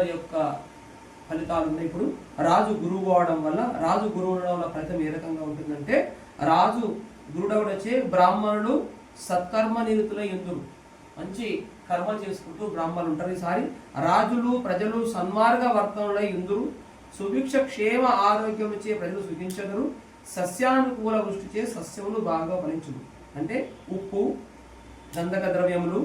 అందరి యొక్క ఫలితాలు ఉన్నాయి. ఇప్పుడు రాజు గురువు అవడం వల్ల, రాజు గురువు అవడం వల్ల ఫలితం ఏ రకంగా ఉంటుందంటే, రాజు గురుడవడచే బ్రాహ్మణులు సత్కర్మ నిరతులై ఎందురు, మంచి కర్మ చేసుకుంటూ బ్రాహ్మణులు ఉంటారు. ఈసారి రాజులు ప్రజలు సన్మార్గ వర్తనులై ఎందురు, సుభిక్ష క్షేమ ఆరోగ్యముచే ప్రజలు సుఖించగరు, సస్యానుకూల వృష్టిచే సస్యములు బాగా ఫలించును. అంటే ఉప్పు, గంధక ద్రవ్యములు,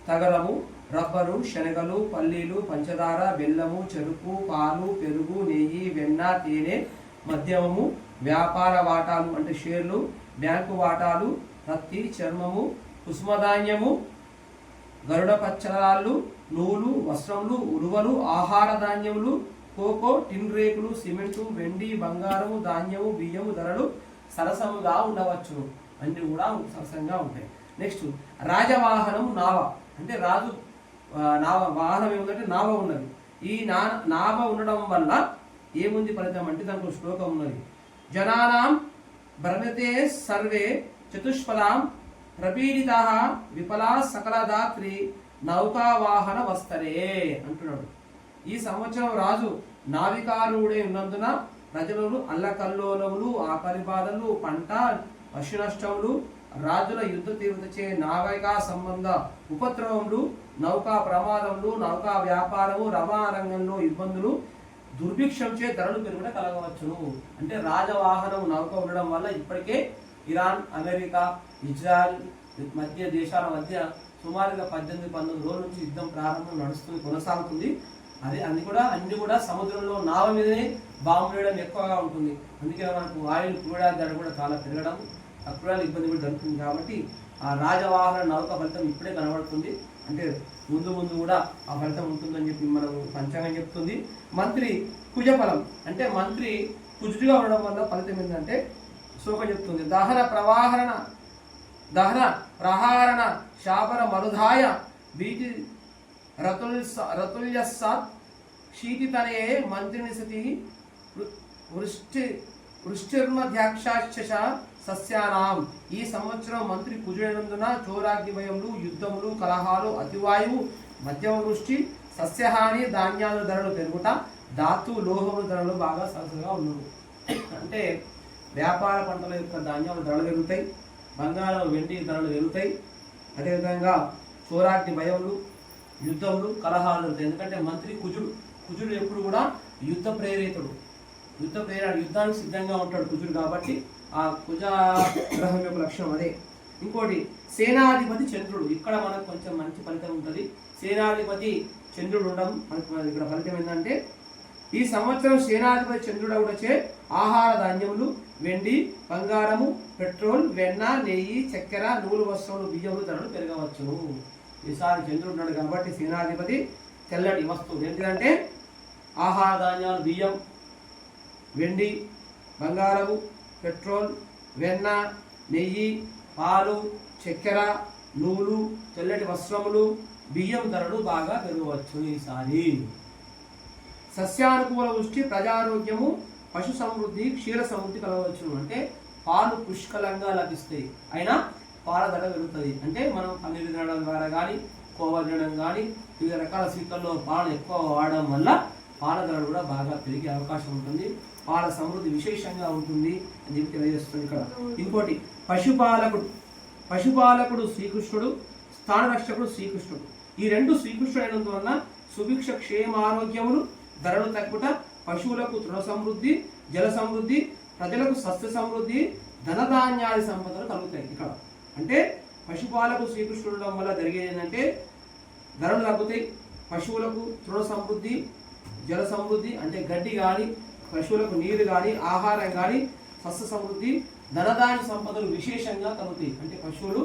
తగరము, రబ్బరు, శనగలు, పల్లీలు, పంచదార, బెల్లము, చెరుకు, పాలు, పెరుగు, నెయ్యి, వెన్న, తేనె, మద్యమము, వ్యాపార వాటాలు అంటే షేర్లు, బ్యాంకు వాటాలు, పత్తి, చర్మము, కుసుమధాన్యము, గరుడ పచ్చరాళ్ళు, నూలు, వస్త్రములు, ఉలువలు, ఆహార ధాన్యములు, కోకో, టిన్ రేకులు, సిమెంటు, వెండి, బంగారము, ధాన్యము, బియ్యము ధరలు సరసముగా ఉండవచ్చును. అన్ని కూడా సరసంగా ఉంటాయి. నెక్స్ట్ రాజవాహనం నావ. అంటే రాజు నావ వాహనం ఏముందంటే నావ ఉన్నది. ఈ నావ ఉండడం వల్ల ఏముంది ఫలితం అంటే దాంట్లో శ్లోకం ఉన్నది. జనానాం భ్రమతే సర్వే చతుష్పదాం ప్రపీడితా విఫలా సకలదాత్రి నౌకావాహన వస్తరే అంటున్నాడు. ఈ సంవత్సరం రాజు నావికారుడే ఉన్నందున ప్రజలు అల్లకల్లోలములు, ఆకలి బాధలు, పంట పశు నష్టములు, రాజుల యుద్ధ తీవ్రతచే నావికా సంబంధ ఉపద్రవములు, నౌకా ప్రమాదములు, నౌకా వ్యాపారము, రవాణా రంగంలో ఇబ్బందులు, దుర్భిక్షంచే ధరలు పెరుగుట కలగవచ్చును. అంటే రాజవాహనం నౌక ఉండడం వల్ల ఇప్పటికే ఇరాన్, అమెరికా, ఇజ్రాయెల్ మధ్య దేశాల మధ్య సుమారుగా 18-19 రోజుల నుంచి యుద్ధం ప్రారంభం నడుస్తుంది, కొనసాగుతుంది. అన్ని కూడా సముద్రంలో నావ మీదనే బాంబు వేయడం ఎక్కువగా ఉంటుంది. అందుకే మనకు ఆయిల్ క్రూడా ధర కూడా చాలా పెరగడం, ఆ క్రూడాల ఇబ్బంది కూడా జరుగుతుంది. కాబట్టి ఆ రాజవాహన నౌక ఫలితం ఇప్పుడే కనబడుతుంది. అంటే ముందు కూడా ఆ ఫలితం ఉంటుందని చెప్పి మనకు పంచాంగం చెప్తుంది. మంత్రి కుజఫలం అంటే మంత్రి కుజుడిగా ఉండడం వల్ల ఫలితం ఏంటంటే శోకం చెప్తుంది. దహన ప్రహారణ శాపన మరుధాయ బీటి రతుల్యస్సాత్ శీతితనయే మంత్రిని సతి వృష్టిర్మధ్యాక్షాశ సస్యానాం. ఈ సంవత్సరం మంత్రి కుజుడైనందున చోరాగ్ని భయములు, యుద్ధములు, కలహాలు, అతివాయువు, మధ్యమ వృష్టి, సస్యహాని, ధాన్యాల ధరలు పెరుగుట, ధాతు లోహముల ధరలు బాగా సరసగా ఉన్నవి. అంటే వ్యాపార పంటల యొక్క ధాన్యాల ధరలు పెరుగుతాయి, బంగారం వెండి ధరలు పెరుగుతాయి. అదేవిధంగా చోరాగ్ని భయములు, యుద్ధములు, కలహాలు జరుగుతాయి. ఎందుకంటే మంత్రి కుజుడు ఎప్పుడు కూడా యుద్ధ ప్రేరితుడు, యుద్ధానికి సిద్ధంగా ఉంటాడు కుజుడు. కాబట్టి ఆ కుజ గ్రహం యొక్క లక్షణం అదే. ఇంకోటి సేనాధిపతి చంద్రుడు. ఇక్కడ మనకు కొంచెం మంచి ఫలితం ఉంటుంది. సేనాధిపతి చంద్రుడు ఉండడం మనకు ఇక్కడ ఫలితం ఏంటంటే, ఈ సంవత్సరం సేనాధిపతి చంద్రుడు వచ్చే ఆహార ధాన్యములు, వెండి, బంగారము, పెట్రోల్, వెన్న, నెయ్యి, చక్కెర, నూలు, వస్త్రములు, బియ్యములు ధరలు పెరగవచ్చును. ఈసారి చంద్రుడు ఉన్నాడు కాబట్టి సేనాధిపతి తెల్లటి వస్తువు ఏంటిదంటే ఆహార ధాన్యాలు, బియ్యం, వెండి, బంగారము, పెట్రోల్, వెన్న, నెయ్యి, పాలు, చక్కెర, నూలు, తెల్లటి వస్త్రములు, బియ్యం ధరలు బాగా పెరగవచ్చు. ఈసారి సస్యానుకూల వృష్టి, ప్రజారోగ్యము, పశు సమృద్ధి, క్షీర సమృద్ధి కలగవచ్చును. అంటే పాలు పుష్కలంగా లభిస్తాయి, అయినా పాల ధర పెరుగుతుంది. అంటే మనం పన్నీరు తినడం ద్వారా కానీ, కోవా తినడం కానీ, వివిధ రకాల స్వీట్లలో పాలు ఎక్కువ వాడడం వల్ల పాల ధర కూడా బాగా పెరిగే అవకాశం ఉంటుంది. పాల సమృద్ధి విశేషంగా ఉంటుంది అని చెప్పి తెలియజేస్తుంది ఇక్కడ. ఇంకోటి పశుపాలకుడు శ్రీకృష్ణుడు, స్థానరక్షకుడు శ్రీకృష్ణుడు. ఈ రెండు శ్రీకృష్ణుడు అయినందువలన సుభిక్ష క్షేమారోగ్యములు, ధరలు తగ్గుట, పశువులకు తృణ సమృద్ధి, జల సమృద్ధి, ప్రజలకు సస్య సమృద్ధి, ధనధాన్యాది సంపదలు కలుగుతాయి. ఇక్కడ అంటే పశుపాలకు శ్రీకృష్ణుడు ఉండడం వల్ల జరిగేది ఏంటంటే ధరలు తగ్గుతాయి, పశువులకు తృణ సమృద్ధి, జల సమృద్ధి అంటే గడ్డి కానీ, పశువులకు నీరు కానీ, ఆహారం కానీ, సస్య సమృద్ధి, ధనధాన్య సంపదలు విశేషంగా కలుగుతాయి. అంటే పశువులు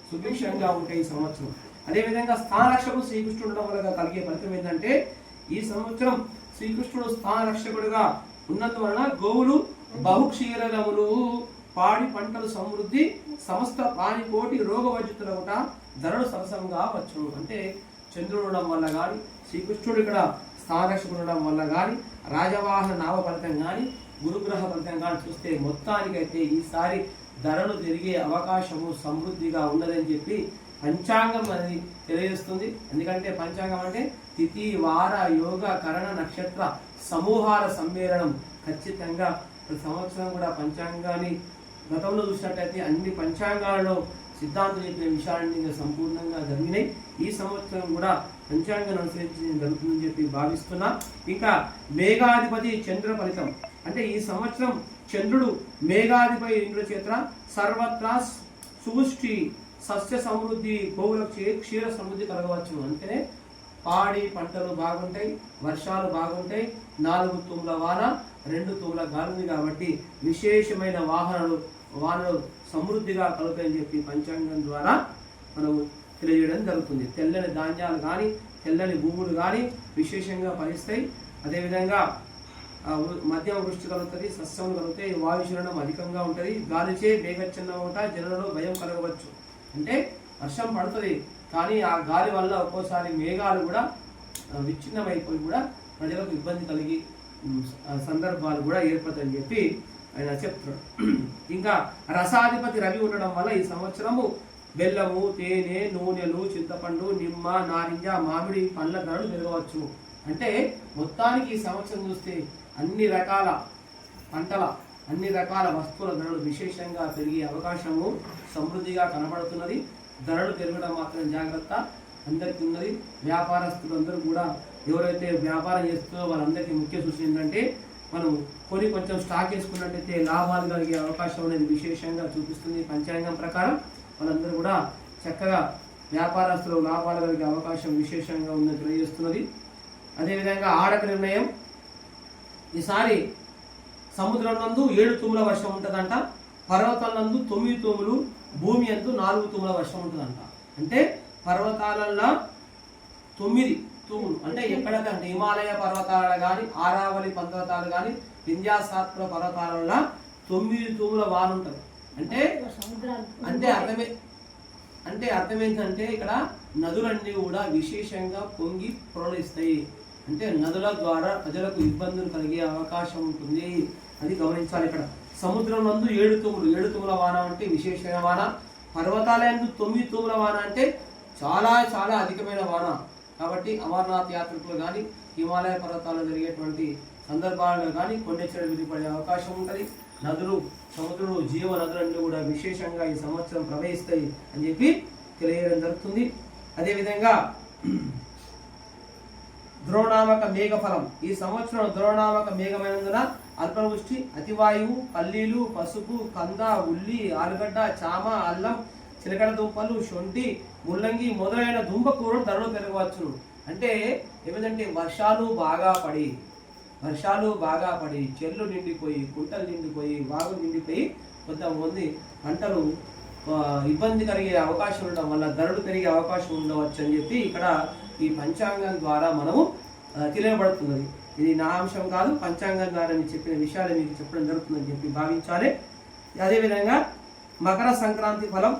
సుభిక్షంగా ఉంటాయి ఈ సంవత్సరం. అదేవిధంగా స్థానరక్షకుడు శ్రీకృష్ణుడు ఉండడం వల్ల కలిగే ఫలితం ఏంటంటే, ఈ సంవత్సరం శ్రీకృష్ణుడు స్థానరక్షకుడుగా ఉన్నందువలన గోవులు బహుక్షీరములు, పాడి పంటలు సమృద్ధి, సమస్త పానికోటి రోగవర్జితులవుట, ధరలు సరసంగా వచ్చు. అంటే చంద్రుడు ఉండడం వల్ల కానీ, శ్రీకృష్ణుడు ఇక్కడ స్థానరక్షకుడు ఉండడం వల్ల కానీ, రాజవాహన నావ ఫలితం కానీ, గురుగ్రహ ఫలితం కానీ చూస్తే మొత్తానికైతే ఈసారి ధరలు తిరిగే అవకాశము సమృద్ధిగా ఉన్నదని చెప్పి పంచాంగం అనేది తెలియజేస్తుంది. ఎందుకంటే పంచాంగం అంటే తిథి వార యోగ కరణ నక్షత్ర సమూహాల సమ్మేళనం. ఖచ్చితంగా ప్రతి సంవత్సరం కూడా పంచాంగాన్ని గతంలో చూసినట్టయితే అన్ని పంచాంగాలలో సిద్ధాంతం చెప్పిన విషయాలన్నీ సంపూర్ణంగా జరిగినాయి. ఈ సంవత్సరం కూడా పంచాంగాన్ని అనుసరించి జరుగుతుందని చెప్పి భావిస్తున్నా. ఇంకా మేఘాధిపతి చంద్ర ఫలితం అంటే ఈ సంవత్సరం చంద్రుడు మేఘాధిపతి ఇంద్రుల చేత సర్వత్రా సుపుష్టి సస్య సమృద్ధి గోవులకు క్షీర సమృద్ధి కలగవచ్చు. అంటేనే పాడి పంటలు బాగుంటాయి, వర్షాలు బాగుంటాయి, 4 తుమ్ముల వాన 2 తుమ్ముల గాలి కాబట్టి విశేషమైన వానలు సమృద్ధిగా కలుగుతాయని చెప్పి పంచాంగం ద్వారా మనం తెలియజేయడం జరుగుతుంది. తెల్లని ధాన్యాలు కానీ తెల్లని భూములు కానీ విశేషంగా ఫలిస్తాయి. అదేవిధంగా మధ్యమ వృష్టి కలుగుతుంది, సస్యములు కలుగుతాయి, వాయుశీలనం అధికంగా ఉంటుంది, గాలిచే మేఘచ్ఛన్నం ఉంటా, జనులలో భయం కలగవచ్చు. అంటే వర్షం పడుతుంది కానీ ఆ గాలి వల్ల ఒక్కోసారి మేఘాలు కూడా విచ్ఛిన్నమైపోయి కూడా ప్రజలకు ఇబ్బంది కలిగి సందర్భాలు కూడా ఏర్పడతాయని చెప్పి ఆయన చెప్తున్నాడు. ఇంకా రసాధిపతి రవి ఉండడం వల్ల ఈ సంవత్సరము బెల్లము, తేనె, నూనెలు, చింతపండు, నిమ్మ, నారింజ, మామిడి పండ్ల ధరలు పెరగవచ్చు. అంటే మొత్తానికి ఈ సంవత్సరం చూస్తే అన్ని రకాల పంటల అన్ని రకాల వస్తువుల ధరలు విశేషంగా పెరిగే అవకాశము సమృద్ధిగా కనబడుతున్నది. ధరలు పెరగడం మాత్రం జాగ్రత్త అందరికీ ఉన్నది. వ్యాపారస్తులందరూ కూడా ఎవరైతే వ్యాపారం చేస్తున్నారో వాళ్ళందరికీ ముఖ్య సూచన ఏంటంటే మనం కొంచెం స్టాక్ వేసుకున్నట్టయితే లాభాలు కలిగే అవకాశం అనేది విశేషంగా చూపిస్తుంది. పంచాంగం ప్రకారం వాళ్ళందరూ కూడా చక్కగా వ్యాపారస్తులు లాభాలు కలిగే అవకాశం విశేషంగా ఉందని తెలియజేస్తున్నది. అదేవిధంగా ఆడక నిర్ణయం ఈసారి సముద్రం నందు 7 తుమ్ముల వర్షం ఉంటుందంట, పర్వతాల నందు 9 తుమ్ములు, భూమి అందు 4 తుమ్ముల వర్షం ఉంటుందంట. అంటే పర్వతాలలో 9 తుమ్ములు అంటే ఎక్కడకంటే హిమాలయ పర్వతాలు కానీ ఆరావళి పర్వతాలు కానీ వింధ్యాసాత్పుర పర్వతాలలో 9 తుమ్ముల వాన ఉంటుంది. అంటే అర్థమేంటంటే ఇక్కడ నదులన్నీ కూడా విశేషంగా పొంగి ప్రవహిస్తాయి. అంటే నదుల ద్వారా ప్రజలకు ఇబ్బందులు కలిగే అవకాశం ఉంటుంది, అది గమనించాలి. ఇక్కడ సముద్రం నందు 7 తుమ్ముల వాన అంటే విశేషమైన వాన, పర్వతాలయందు 9 తుమ్ముల వాన అంటే చాలా చాలా అధికమైన వాన. కాబట్టి అమర్నాథ్ యాత్రికులు కానీ హిమాలయ పర్వతాల్లో జరిగేటువంటి సందర్భాలలో కానీ కొండచెరువు విడిపడే అవకాశం ఉంటుంది. నదులు, సముద్రులు, జీవ నదులన్నీ కూడా విశేషంగా ఈ సంవత్సరం ప్రవహిస్తాయి అని చెప్పి తెలియడం జరుగుతుంది. అదేవిధంగా ద్రోణామక మేఘఫలం ఈ సంవత్సరం ద్రోణామక మేఘమైనందున అల్పవృష్టి, అతివాయువు, పల్లీలు, పసుపు, కంద, ఉల్లి, ఆలుగడ్డ, చామ, అల్లం, చిలకడ దుంపలు, శొంఠి, ముల్లంగి మొదలైన దుంపకూరలు ధరలు పెరగవచ్చును. అంటే ఏమిటంటే వర్షాలు బాగా పడి చెర్లు నిండిపోయి, కుంటలు నిండిపోయి, వాగులు నిండిపోయి కొంతమంది పంటలు ఇబ్బంది కలిగే అవకాశం ఉండడం వల్ల ధరలు పెరిగే అవకాశం ఉండవచ్చు అని చెప్పి ఇక్కడ ఈ పంచాంగం ద్వారా మనము తెలియబడుతున్నది. ఇది నా అంశం కాదు, పంచాంగం ద్వారా నేను చెప్పిన విషయాలు మీకు చెప్పడం జరుగుతుందని చెప్పి భావించాలి. అదేవిధంగా మకర సంక్రాంతి ఫలం